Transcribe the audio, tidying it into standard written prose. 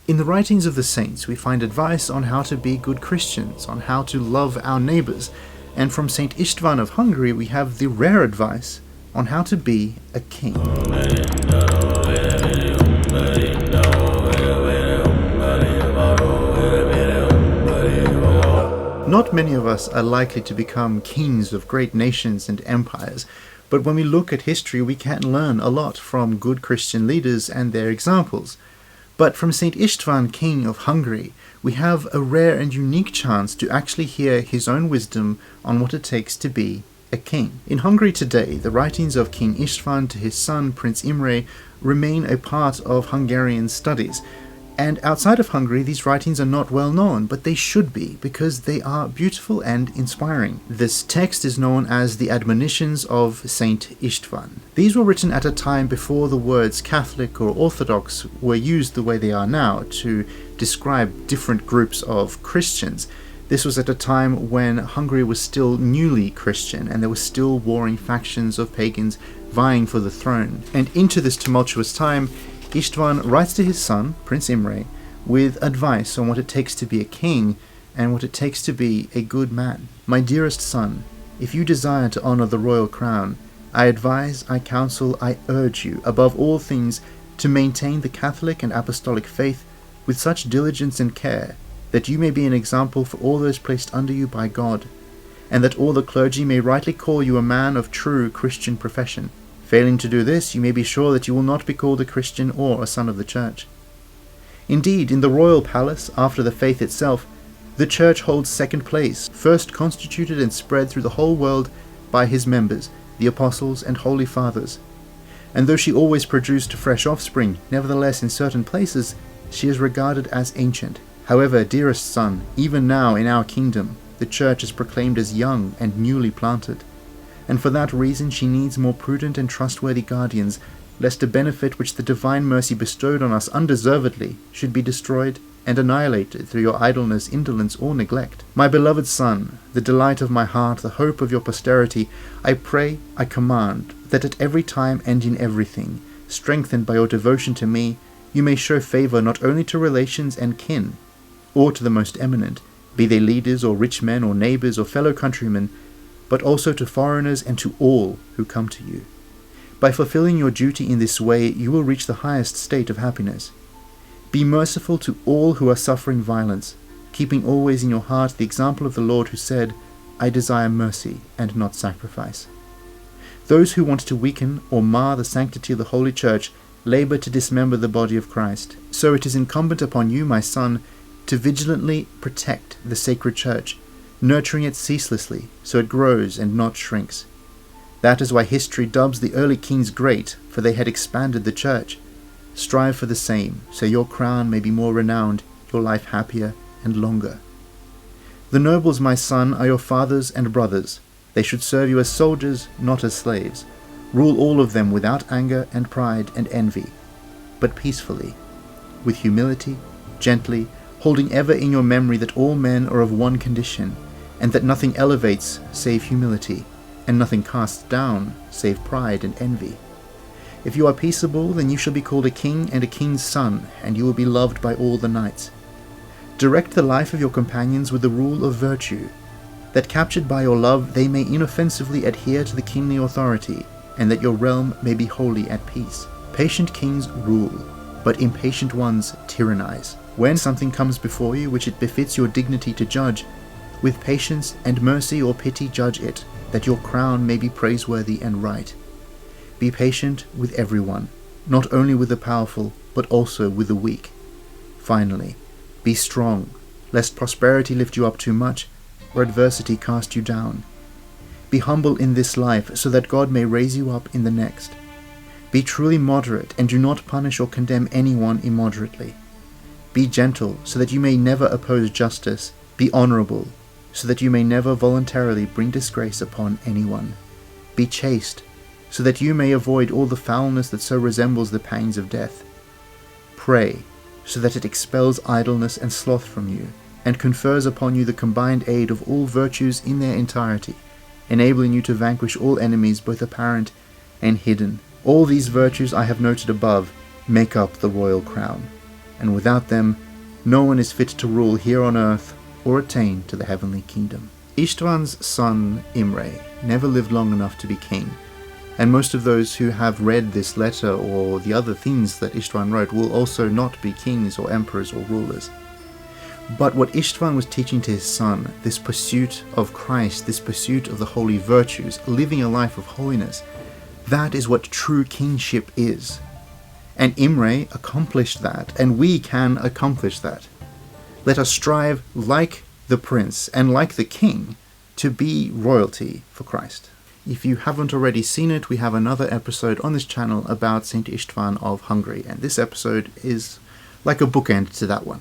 In the writings of the saints, we find advice on how to be good Christians, on how to love our neighbours, and from Saint Istvan of Hungary we have the rare advice on how to be a king. Not many of us are likely to become kings of great nations and empires, but when we look at history we can learn a lot from good Christian leaders and their examples. But from Saint Istvan, King of Hungary, we have a rare and unique chance to actually hear his own wisdom on what it takes to be a king. In Hungary today, the writings of King Istvan to his son Prince Imre remain a part of Hungarian studies. And outside of Hungary, these writings are not well known, but they should be, because they are beautiful and inspiring. This text is known as the Admonitions of Saint Istvan. These were written at a time before the words Catholic or Orthodox were used the way they are now to describe different groups of Christians. This was at a time when Hungary was still newly Christian, and there were still warring factions of pagans vying for the throne. And into this tumultuous time, Istvan writes to his son, Prince Imre, with advice on what it takes to be a king and what it takes to be a good man. My dearest son, if you desire to honor the royal crown, I advise, I counsel, I urge you, above all things, to maintain the Catholic and Apostolic faith with such diligence and care that you may be an example for all those placed under you by God, and that all the clergy may rightly call you a man of true Christian profession. Failing to do this, you may be sure that you will not be called a Christian or a son of the Church. Indeed, in the royal palace, after the faith itself, the Church holds second place, first constituted and spread through the whole world by his members, the Apostles and Holy Fathers. And though she always produced fresh offspring, nevertheless in certain places she is regarded as ancient. However, dearest son, even now in our kingdom, the Church is proclaimed as young and newly planted. And for that reason she needs more prudent and trustworthy guardians, lest a benefit which the divine mercy bestowed on us undeservedly should be destroyed and annihilated through your idleness, indolence, or neglect. My beloved son, the delight of my heart, the hope of your posterity, I pray, I command, that at every time and in everything, strengthened by your devotion to me, you may show favour not only to relations and kin, or to the most eminent, be they leaders or rich men or neighbours or fellow countrymen, but also to foreigners and to all who come to you. By fulfilling your duty in this way, you will reach the highest state of happiness. Be merciful to all who are suffering violence, keeping always in your heart the example of the Lord who said, I desire mercy and not sacrifice. Those who want to weaken or mar the sanctity of the Holy Church labour to dismember the body of Christ. So it is incumbent upon you, my son, to vigilantly protect the sacred Church, nurturing it ceaselessly, so it grows and not shrinks. That is why history dubs the early kings great, for they had expanded the Church. Strive for the same, so your crown may be more renowned, your life happier and longer. The nobles, my son, are your fathers and brothers. They should serve you as soldiers, not as slaves. Rule all of them without anger and pride and envy, but peacefully, with humility, gently, holding ever in your memory that all men are of one condition, and that nothing elevates save humility, and nothing casts down save pride and envy. If you are peaceable, then you shall be called a king and a king's son, and you will be loved by all the knights. Direct the life of your companions with the rule of virtue, that captured by your love they may inoffensively adhere to the kingly authority, and that your realm may be wholly at peace. Patient kings rule, but impatient ones tyrannize. When something comes before you which it befits your dignity to judge, with patience and mercy or pity judge it, that your crown may be praiseworthy and right. Be patient with everyone, not only with the powerful, but also with the weak. Finally, be strong, lest prosperity lift you up too much, or adversity cast you down. Be humble in this life, so that God may raise you up in the next. Be truly moderate, and do not punish or condemn anyone immoderately. Be gentle, so that you may never oppose justice. Be honourable, so that you may never voluntarily bring disgrace upon anyone. Be chaste, so that you may avoid all the foulness that so resembles the pangs of death. Pray, so that it expels idleness and sloth from you, and confers upon you the combined aid of all virtues in their entirety, enabling you to vanquish all enemies both apparent and hidden. All these virtues I have noted above make up the royal crown. and without them, no one is fit to rule here on earth or attain to the heavenly kingdom. Istvan's son Imre never lived long enough to be king, and most of those who have read this letter or the other things that Istvan wrote will also not be kings or emperors or rulers. But what Istvan was teaching to his son, this pursuit of Christ, this pursuit of the holy virtues, living a life of holiness, that is what true kingship is. And Imre accomplished that, and we can accomplish that. Let us strive, like the prince and like the king, to be royalty for Christ. If you haven't already seen it, we have another episode on this channel about Saint Istvan of Hungary, and this episode is like a bookend to that one.